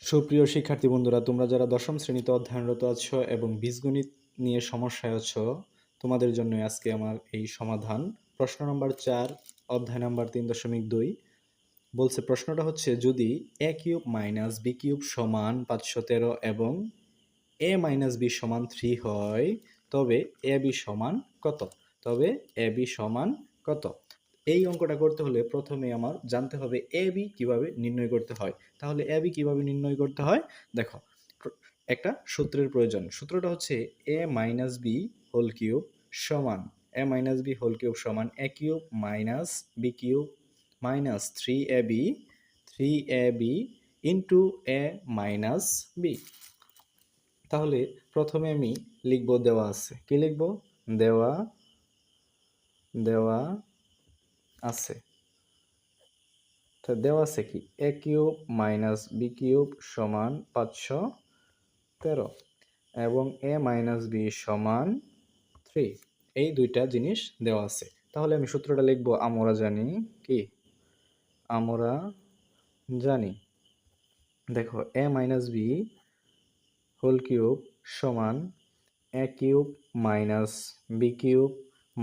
সুপ্রিয় শিক্ষার্থী বন্ধুরা, তোমরা যারা দশম শ্রেণীতে অধ্যয়নরত আছো এবং বীজগণিত নিয়ে সমস্যায় আছো, তোমাদের জন্য আজকে আমার এই সমাধান। প্রশ্ন নম্বর 4, অধ্যায় নাম্বার 3.2 বলছে, প্রশ্নটা হচ্ছে যদি a cube minus b cube সমান 513 এবং a মাইনাস b সমান 3 হয়, তবে ab সমান কত? ab সমান কত? এই অঙ্কটা করতে হলে প্রথমে আমার জানতে হবে ab কিভাবে নির্ণয় করতে হয়। তাহলে ab কিভাবে নির্ণয় করতে হয় দেখো, একটা সূত্রের প্রয়োজন। সূত্রটা হচ্ছে a minus b whole cube সমান a cube minus b cube minus 3ab into a minus b। তাহলে প্রথমে আমি লিখব, দেওয়া আছে, কি লিখব? দেওয়া আছে। দেওয়া আছে কি? a cube minus b cube সমান 513 এবং a মাইনাস b সমান 3। এই দুইটা জিনিস দেওয়া আছে। তাহলে আমি সূত্রটা লিখব। আমরা জানি কি? আমরা জানি, দেখো, a minus b whole cube সমান a cube minus b cube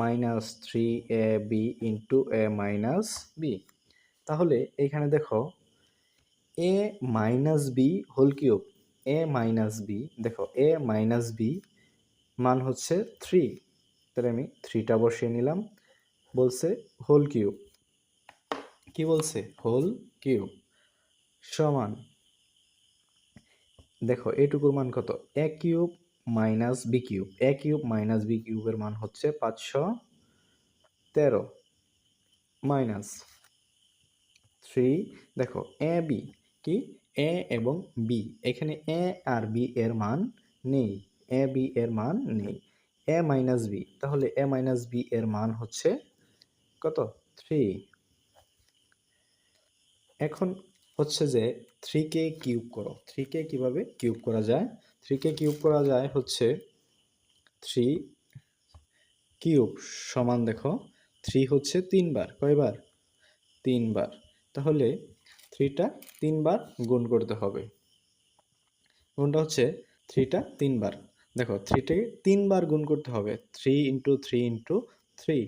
minus 3ab into a minus b। তাহলে এইখানে দেখো a minus b whole cube, a minus b, দেখো a মাইনাস b মান হচ্ছে 3। তাহলে আমি 3টা বসিয়ে নিলাম। বলছে হোল কিউব, কি বলছে? হোল কিউব সমান, দেখো এইটুকুর মান কত? a cube minus b cube, a cube minus b কিউবের মান হচ্ছে 513 মাইনাস 3। দেখো a b কি? a এবং b, এখানে a আর b এর মান নেই, a b এর মান নেই। a মাইনাস b, তাহলে a মাইনাস b এর মান হচ্ছে কত? 3। এখন হচ্ছে যে 3কে কিউব করো। 3কে কিভাবে কিউব করা যায়? 3কে কিউব করা যায় হচ্ছে 3 কিউব সমান, দেখো 3 হচ্ছে 3 বার, কয়বার? 3 বার। তাহলে 3টা 3 বার গুণ করতে হবে। গুণটা হচ্ছে 3টা 3 বার। দেখো 3টাকে 3 বার গুণ করতে হবে। 3 ইন্টু 3 ইন্টু 3,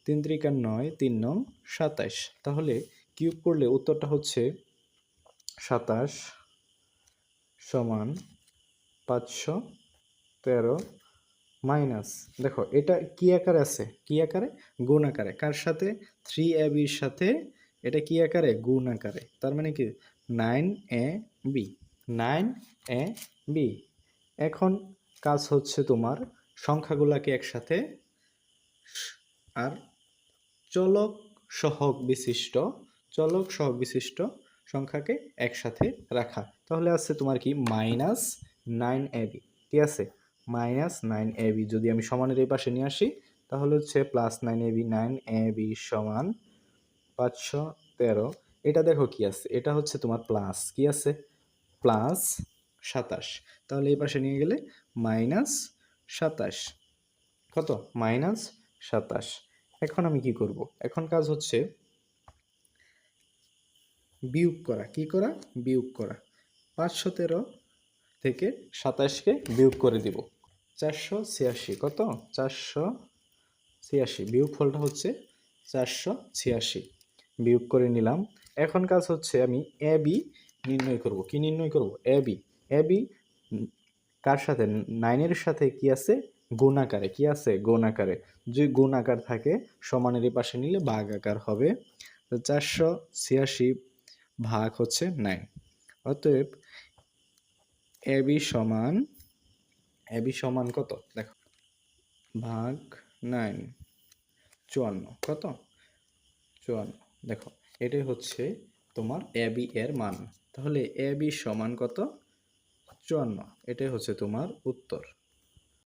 3 3 9, 3 9 27। তাহলে কিউব করলে উত্তরটা হচ্ছে 27 সমান 513 মাইনাস, দেখো এটা কি আকারে আছে? কি আকারে? গুণ আকারে। কার সাথে? 3ab এর সাথে। এটা কি আকারে? গুণ আকারে। তার মানে কি? 9ab, 9ab। এখন কাজ হচ্ছে তোমার সংখ্যাগুলোকে একসাথে আর চলক সহগ বিশিষ্ট সংখ্যাকে একসাথে রাখা। তাহলে আছে তোমার কি? Minus 9ab। কি আছে? Minus 9ab। যদি আমি সমানের এই পাশে নিয়ে আসি তাহলে হচ্ছে প্লাস 9ab। 9ab সমান 513। এটা দেখো কি আছে? এটা হচ্ছে তোমার প্লাস, কি আছে? প্লাস 27। তাহলে এই পাশে নিয়ে গেলে মাইনাস 27। কত? মাইনাস 27। এখন আমি কি করব? এখন কাজ হচ্ছে বিয়োগ করা। কি করা? বিয়োগ করা। 513 থেকে 27কে বিয়োগ করে দিব। 486। কত? 486। বিয়োগফলটা হচ্ছে 486। বিয়োগ করে নিলাম। এখন কাজ হচ্ছে আমি এ বি নির্ণয় করব। কি নির্ণয় করব? A B. এ বি কার সাথে? 9-এর সাথে কি আছে? গুণ আকারে। কি আছে? গুণ আকারে। যদি গুণ আকার থাকে সমানের এই পাশে নিলে ভাগ আকার হবে। 486 ভাগ হচ্ছে 9। অতএব এবি সমান কত? দেখো, ভাগ 9, 54। কত? 54। দেখো এটাই হচ্ছে তোমার এবি এর মান। তাহলে এবি সমান কত? 54। এটাই হচ্ছে তোমার উত্তর।